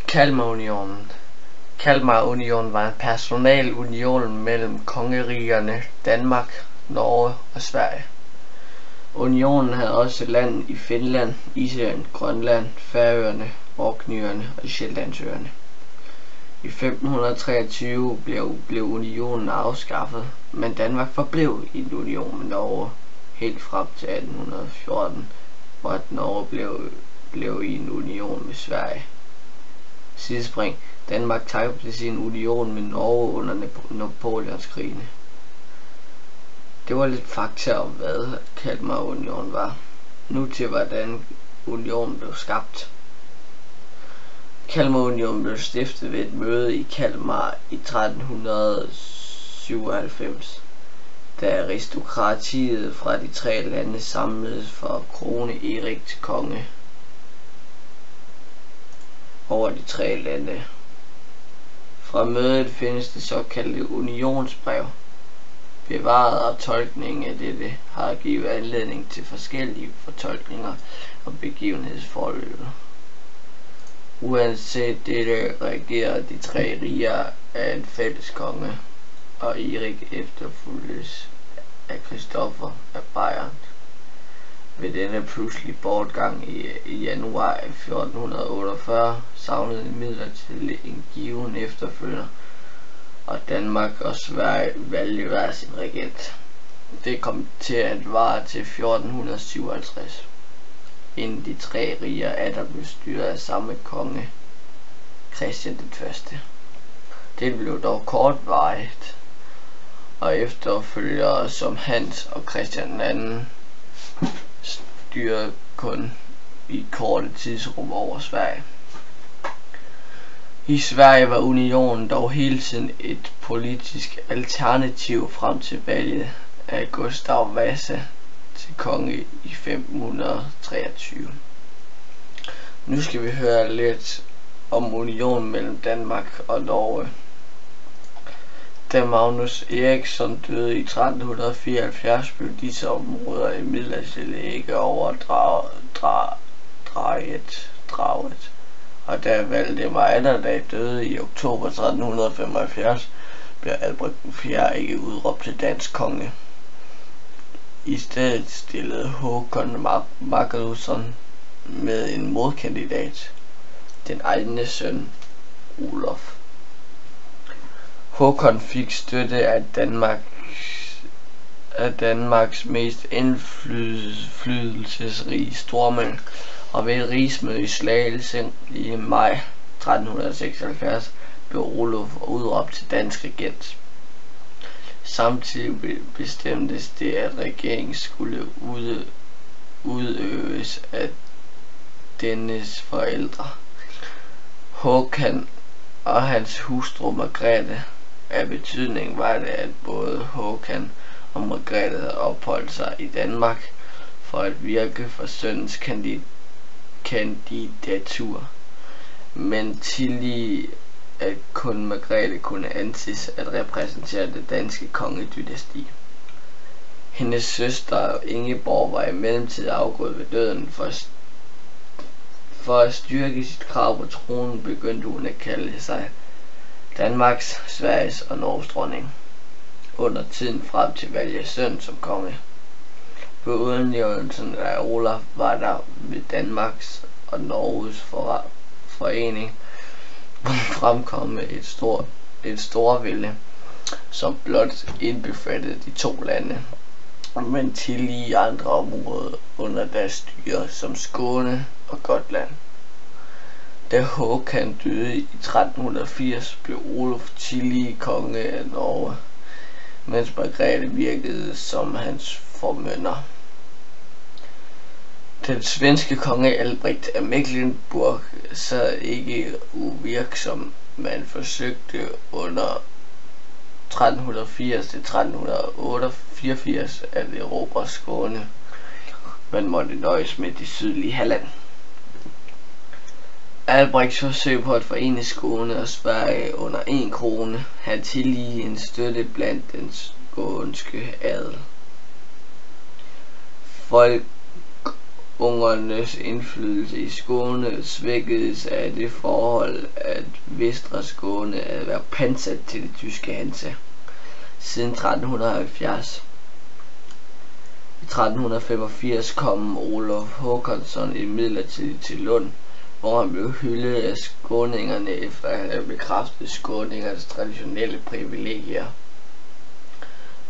Kalmarunionen. Kalmarunionen var en personalunion mellem kongerigerne Danmark, Norge og Sverige. Unionen havde også land i Finland, Island, Grønland, Færøerne, Orkneyøerne og Sjællandsøerne. I 1523 blev unionen afskaffet, men Danmark forblev i en union med Norge helt frem til 1814, hvor Norge blev i en union med Sverige. Sidespring. Danmark tabte sin union med Norge under Napoleonskrigene. Det var lidt fakta om hvad Kalmarunionen var. Nu til hvordan unionen blev skabt. Kalmarunionen blev stiftet ved et møde i Kalmar i 1397, da aristokratiet fra de tre lande samledes for at krone Erik til konge over de tre lande. Fra mødet findes det såkaldte unionsbrev. Bevaret og tolkningen af dette har givet anledning til forskellige fortolkninger om begivenhedsforløbet. Uanset dette regerede de tre riger af en fælles konge, og Erik efterfulgtes af Christoffer af Bayern. Ved denne pludselig bortgang i januar 1448 savnede imidlertid en given efterfølger, og Danmark og Sverige valgte hver sin regent. Det kom til at vare til 1457, inden de tre riger atter blev styret af samme konge, Christian den Første. Det blev dog kortvarigt, og efterfølgere som Hans og Christian II styrede kun i korte tidsrum over Sverige. I Sverige var unionen dog hele tiden et politisk alternativ frem til valget af Gustav Vasa til konge i 1523. Nu skal vi høre lidt om unionen mellem Danmark og Norge. Da Magnus Eriksson døde i 1374 blev disse områder imidlertid ikke overdraget, og da Valdemar Atterdag døde i oktober 1375 blev Albrecht IV ikke udråbt til dansk konge. I stedet stillede Håkon Magnusson med en modkandidat, den egne søn Olof. Håkon fik støtte af Danmarks mest indflydelsesrige stormænd, og ved et rigsmøde i Slagelse i maj 1376 blev Olof udråbt til dansk regent. Samtidig bestemtes det, at regeringen skulle udøves af dennes forældre, Håkon og hans hustru Margrethe. Af betydning var det, at både Håkon og Margrethe havde opholdt sig i Danmark for at virke for sønnens kandidatur, men tillige at kun Margrethe kunne anses at repræsentere det danske kongedynasti. Hendes søster Ingeborg var i mellemtiden afgået ved døden. For at styrke sit krav på tronen begyndte hun at kalde sig Danmarks, Sveriges og Norges dronning under tiden frem til valget søn som konge. Ved udnævnelsen af Olaf var der ved Danmarks og Norges forening fremkommet et storvælde, som blot indbefattede de to lande, men tillige andre områder under deres styre som Skåne og Gotland. Da Håkon døde i 1380 blev Olof tillige konge af Norge, mens Margrethe virkede som hans formynder. Den svenske konge Albrecht af Mecklenburg sad ikke uvirksom, man forsøgte under 1380 til 1384 at erobre Skåne, men måtte nøjes med det sydlige Halland. Albrechts forsøg på at forene Skåne og Sverige under en krone havde tillige en støtte blandt den skånske adel. ungernes indflydelse i Skåne svækkedes af det forhold, at Vestre Skåne havde været pansat til det tyske Hansa siden 1370. I 1385 kom Olof Håkansson imidlertid til Lund, hvor han blev hyldet af skåningerne efter at have bekræftet skåningernes traditionelle privilegier.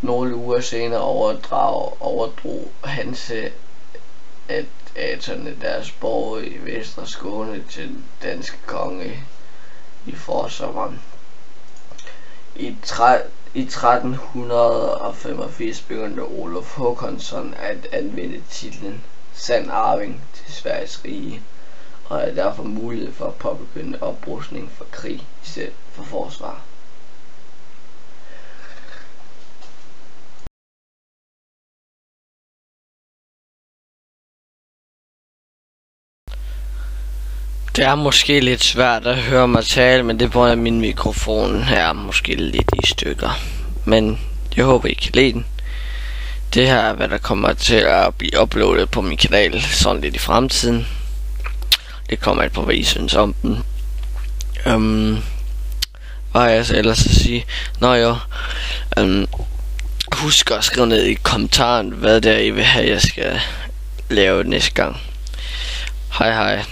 Nogle uger senere overdrog Hanse aterne deres borge i Vestre Skåne til den danske konge i forsommeren. I 1385 begyndte Olof Håkansson at anvende titlen Sand Arving til Sveriges rige, og havde derfor mulighed for at påbegynde oprustning for krig i stedet for forsvar. Det er måske lidt svært at høre mig tale, men det er min mikrofon her måske lidt i stykker. Men jeg håber I kan lide den. Det her er hvad der kommer til at blive uploadet på min kanal sådan lidt i fremtiden. Det kommer alt på hvad I synes om den. Hvad er jeg så ellers at sige? Nå jo, husk at skrive ned i kommentaren hvad det er I vil have jeg skal lave næste gang. Hej hej.